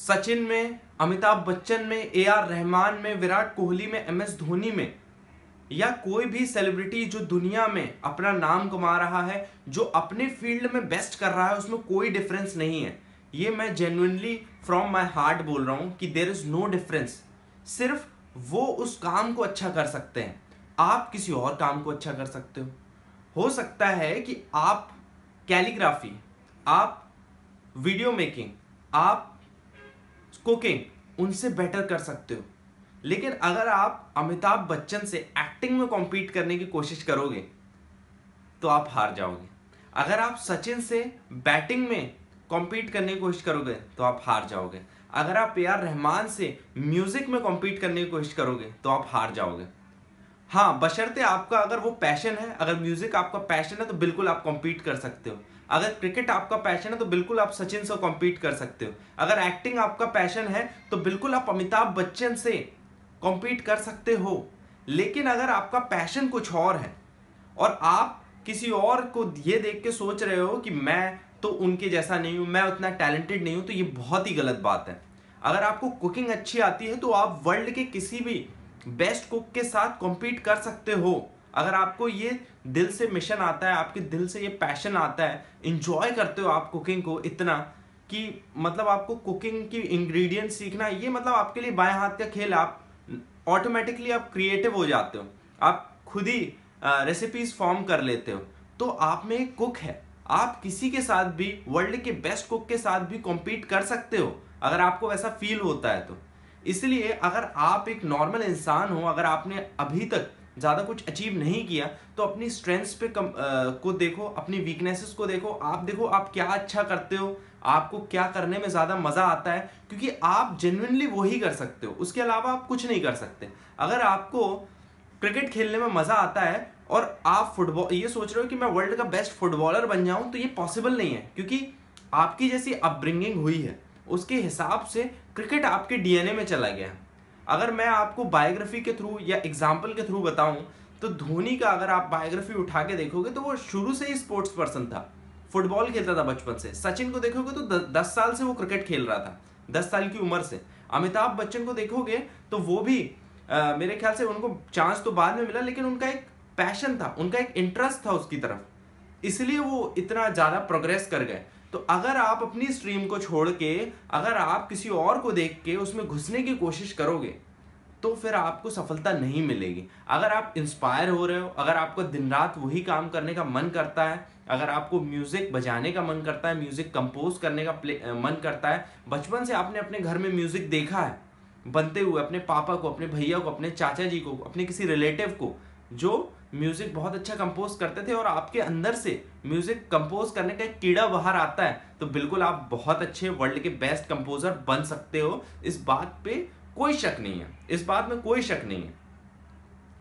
सचिन में, अमिताभ बच्चन में, AR रहमान में, विराट कोहली में, MS धोनी में, या कोई भी सेलिब्रिटी जो दुनिया में अपना नाम कमा रहा है, जो अपने फील्ड में बेस्ट कर रहा है, उसमें कोई डिफरेंस नहीं है। ये मैं जेन्युइनली फ्रॉम माय हार्ट बोल रहा हूं कि देयर इज नो डिफरेंस। सिर्फ वो उस काम को अच्छा कर सकते हैं, आप किसी और काम को अच्छा कर सकते हो सकता है कि आप कैलीग्राफी, आप वीडियो मेकिंग, आप कुकिंग उनसे बेटर कर सकते हो, लेकिन अगर आप अमिताभ बच्चन से एक्टिंग में कॉम्पीट करने की कोशिश करोगे तो आप हार जाओगे। अगर आप सचिन से बैटिंग में कॉम्पीट करने की कोशिश करोगे तो आप हार जाओगे। अगर आप AR रहमान से म्यूजिक में कॉम्पीट करने की कोशिश करोगे तो आप हार जाओगे। हाँ, बशर्ते आपका अगर वो पैशन है, अगर म्यूजिक आपका पैशन है तो बिल्कुल आप कॉम्पीट कर सकते हो। अगर क्रिकेट आपका पैशन है तो बिल्कुल आप सचिन से कॉम्पीट कर सकते हो। अगर एक्टिंग आपका पैशन है तो बिल्कुल आप अमिताभ बच्चन से कॉम्पीट कर सकते हो। लेकिन अगर आपका पैशन कुछ और है और आप किसी और को ये देख के सोच रहे हो कि मैं तो उनके जैसा नहीं हूं, मैं उतना टैलेंटेड नहीं हूं, तो ये बहुत ही गलत बात है। अगर आपको कुकिंग अच्छी आती है तो आप वर्ल्ड के किसी भी बेस्ट कुक के साथ कॉम्पीट कर सकते हो। अगर आपको ये दिल से मिशन आता है, आपके दिल से ये पैशन आता है, इंजॉय करते हो आप कुकिंग को इतना कि मतलब आपको कुकिंग की इंग्रेडिएंट सीखना ये मतलब आपके लिए बाएं हाथ का खेल। आप ऑटोमेटिकली आप क्रिएटिव हो जाते हो, आप खुद ही रेसिपीज फॉर्म कर लेते हो, तो आप में एक कुक है। आप किसी के साथ भी, वर्ल्ड के बेस्ट कुक के साथ भी कॉम्पीट कर सकते हो अगर आपको वैसा फील होता है तो। इसलिए अगर आप एक नॉर्मल इंसान हो, अगर आपने अभी तक ज़्यादा कुछ अचीव नहीं किया तो अपनी स्ट्रेंथ्स पे को देखो, अपनी वीकनेसेस को देखो। आप देखो आप क्या अच्छा करते हो, आपको क्या करने में ज़्यादा मज़ा आता है, क्योंकि आप जेन्युइनली वही कर सकते हो, उसके अलावा आप कुछ नहीं कर सकते। अगर आपको क्रिकेट खेलने में मज़ा आता है और आप फुटबॉल ये सोच रहे हो कि मैं वर्ल्ड का बेस्ट फुटबॉलर बन जाऊं, तो ये पॉसिबल नहीं है, क्योंकि आपकी जैसी अपब्रिंगिंग हुई है उसके हिसाब से क्रिकेट आपके DNA में चला गया है। अगर मैं आपको बायोग्राफी के थ्रू या एग्जाम्पल के थ्रू बताऊं तो धोनी का अगर आप बायोग्राफी उठा के देखोगे तो वो शुरू से ही स्पोर्ट्स पर्सन था, फुटबॉल खेलता था बचपन से। सचिन को देखोगे तो 10 साल से वो क्रिकेट खेल रहा था, 10 साल की उम्र से। अमिताभ बच्चन को देखोगे तो वो भी मेरे ख्याल से उनको चांस तो बाद में मिला, लेकिन उनका एक पैशन था, उनका एक इंटरेस्ट था उसकी तरफ, इसलिए वो इतना ज़्यादा प्रोग्रेस कर गए। तो अगर आप अपनी स्ट्रीम को छोड़ के अगर आप किसी और को देख के उसमें घुसने की कोशिश करोगे तो फिर आपको सफलता नहीं मिलेगी। अगर आप इंस्पायर हो रहे हो, अगर आपको दिन रात वही काम करने का मन करता है, अगर आपको म्यूजिक बजाने का मन करता है, म्यूजिक कंपोज करने का मन करता है, बचपन से आपने अपने घर में म्यूजिक देखा है बनते हुए, अपने पापा को, अपने भैया को, अपने चाचा जी को, अपने किसी रिलेटिव को जो म्यूजिक बहुत अच्छा कंपोज करते थे, और आपके अंदर से म्यूजिक कंपोज करने का एक कीड़ा बाहर आता है, तो बिल्कुल आप बहुत अच्छे वर्ल्ड के बेस्ट कंपोजर बन सकते हो। इस बात पे कोई शक नहीं है, इस बात में कोई शक नहीं है।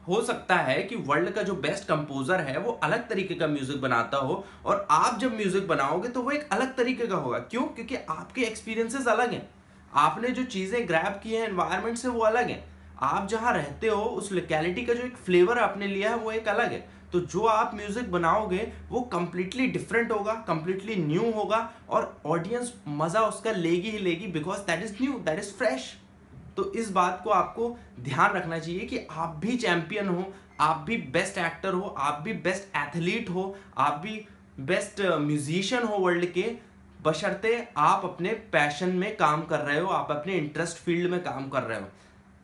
हो सकता है कि वर्ल्ड का जो बेस्ट कंपोजर है वो अलग तरीके का म्यूजिक बनाता हो, और आप जब म्यूजिक बनाओगे तो वो एक अलग तरीके का होगा। क्यों? क्योंकि आपके एक्सपीरियंसेस अलग हैं, आपने जो चीजें ग्रैब की हैं एनवायरनमेंट से वो अलग है, आप जहां रहते हो उस लोकेलिटी का जो एक फ्लेवर आपने लिया है वो एक अलग है। तो जो आप म्यूजिक बनाओगे वो कंप्लीटली डिफरेंट होगा, कंप्लीटली न्यू होगा, और ऑडियंस मजा उसका लेगी ही लेगी, because that is new, that is fresh. तो इस बात को आपको ध्यान रखना चाहिए कि आप भी चैंपियन हो, आप भी बेस्ट एक्टर हो, आप भी बेस्ट एथलीट हो, आप भी बेस्ट म्यूजिशियन हो वर्ल्ड के, बशर्ते आप अपने पैशन में काम कर रहे हो, आप अपने इंटरेस्ट फील्ड में काम कर रहे हो।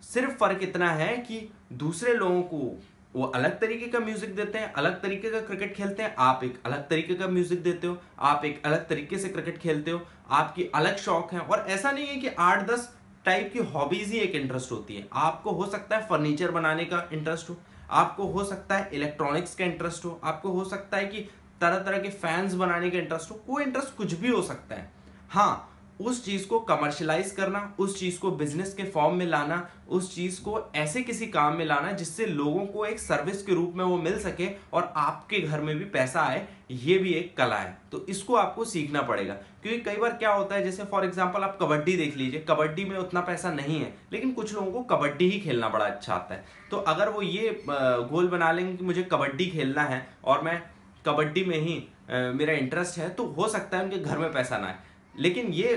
सिर्फ फर्क इतना है कि दूसरे लोगों को वो अलग तरीके का म्यूजिक देते हैं, अलग तरीके का क्रिकेट खेलते हैं, आप एक अलग तरीके का म्यूजिक देते हो, आप एक अलग तरीके से क्रिकेट खेलते हो, आपकी अलग शौक है। और ऐसा नहीं है कि 8-10 टाइप की हॉबीज ही एक इंटरेस्ट होती है। आपको हो सकता है फर्नीचर बनाने का इंटरेस्ट हो, आपको हो सकता है इलेक्ट्रॉनिक्स का इंटरेस्ट हो, आपको हो सकता है कि तरह तरह के फैंस बनाने का इंटरेस्ट हो, कोई इंटरेस्ट कुछ भी हो सकता है। हाँ, उस चीज को कमर्शलाइज करना, उस चीज को बिजनेस के फॉर्म में लाना, उस चीज को ऐसे किसी काम में लाना जिससे लोगों को एक सर्विस के रूप में वो मिल सके और आपके घर में भी पैसा आए, ये भी एक कला है। तो इसको आपको सीखना पड़ेगा, क्योंकि कई बार क्या होता है, जैसे फॉर एग्जांपल आप कबड्डी देख लीजिए, कबड्डी में उतना पैसा नहीं है, लेकिन कुछ लोगों को कबड्डी ही खेलना बड़ा अच्छा आता है। तो अगर वो ये गोल बना लेंगे कि मुझे कबड्डी खेलना है और मैं कबड्डी में ही मेरा इंटरेस्ट है, तो हो सकता है उनके घर में पैसा ना आए। लेकिन ये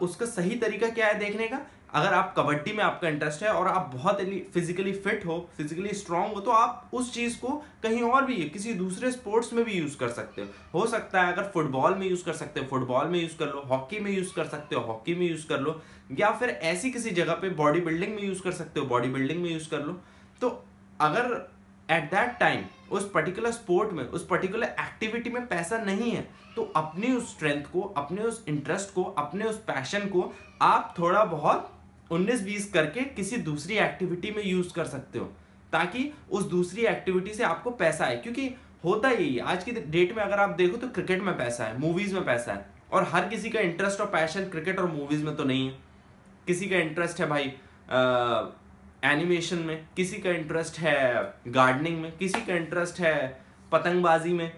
उसका सही तरीका क्या है देखने का? अगर आप कबड्डी में आपका इंटरेस्ट है और आप बहुत फिजिकली फिट हो, फिजिकली स्ट्रांग हो, तो आप उस चीज को कहीं और भी, किसी दूसरे स्पोर्ट्स में भी यूज कर सकते हो सकता है अगर फुटबॉल में यूज कर सकते हो, फुटबॉल में यूज कर लो, हॉकी में यूज कर सकते हो, हॉकी में यूज कर लो, या फिर ऐसी किसी जगह पे बॉडी बिल्डिंग में यूज कर सकते हो, बॉडी बिल्डिंग में यूज कर लो। तो अगर एट दैट टाइम उस पर्टिकुलर स्पोर्ट में, उस पर्टिकुलर एक्टिविटी में पैसा नहीं है, तो अपनी उस स्ट्रेंथ को, अपने उस इंटरेस्ट को, अपने उस पैशन को आप थोड़ा बहुत 19-20 करके किसी दूसरी एक्टिविटी में यूज कर सकते हो, ताकि उस दूसरी एक्टिविटी से आपको पैसा आए। क्योंकि होता यही है आज की डेट में, अगर आप देखो तो क्रिकेट में पैसा है, मूवीज में पैसा है, और हर किसी का इंटरेस्ट और पैशन क्रिकेट और मूवीज में तो नहीं है। किसी का इंटरेस्ट है भाई एनिमेशन में, किसी का इंटरेस्ट है गार्डनिंग में, किसी का इंटरेस्ट है पतंगबाजी में।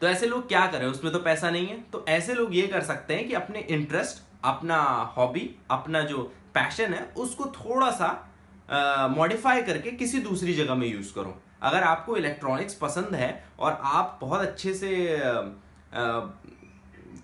तो ऐसे लोग क्या करें, उसमें तो पैसा नहीं है। तो ऐसे लोग ये कर सकते हैं कि अपने इंटरेस्ट, अपना हॉबी, अपना जो पैशन है, उसको थोड़ा सा मॉडिफाई करके किसी दूसरी जगह में यूज करो। अगर आपको इलेक्ट्रॉनिक्स पसंद है और आप बहुत अच्छे से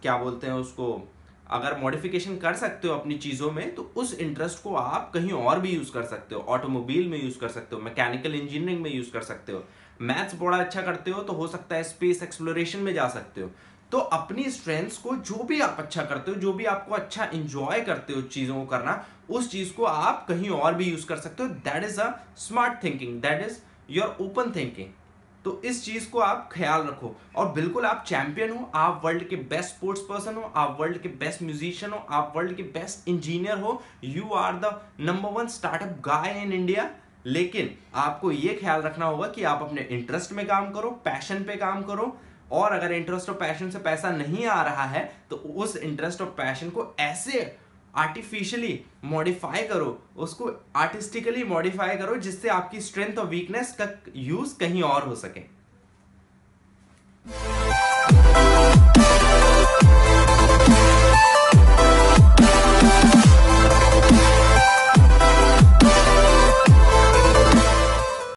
क्या बोलते हैं उसको, अगर मॉडिफिकेशन कर सकते हो अपनी चीजों में, तो उस इंटरेस्ट को आप कहीं और भी यूज कर सकते हो। ऑटोमोबाइल में यूज कर सकते हो, मैकेनिकल इंजीनियरिंग में यूज कर सकते हो, मैथ्स बड़ा अच्छा करते हो तो हो सकता है स्पेस एक्सप्लोरेशन में जा सकते हो। तो अपनी स्ट्रेंथ्स को, जो भी आप अच्छा करते हो, जो भी आपको अच्छा इंजॉय करते हो चीजों को करना, उस चीज को आप कहीं और भी यूज कर सकते हो। That is a smart thinking, that is your open thinking. तो इस चीज को आप ख्याल रखो। और बिल्कुल आप चैंपियन हो, आप वर्ल्ड के बेस्ट स्पोर्ट्स पर्सन हो, आप वर्ल्ड के बेस्ट म्यूजिशियन हो, आप वर्ल्ड के बेस्ट इंजीनियर हो, you are the number 1 startup guy in India. लेकिन आपको यह ख्याल रखना होगा कि आप अपने इंटरेस्ट में काम करो, पैशन पे काम करो। और अगर इंटरेस्ट और पैशन से पैसा नहीं आ रहा है, तो उस इंटरेस्ट और पैशन को ऐसे आर्टिफिशियली मॉडिफाई करो, उसको आर्टिस्टिकली मॉडिफाई करो, जिससे आपकी स्ट्रेंथ और वीकनेस का यूज कहीं और हो सके।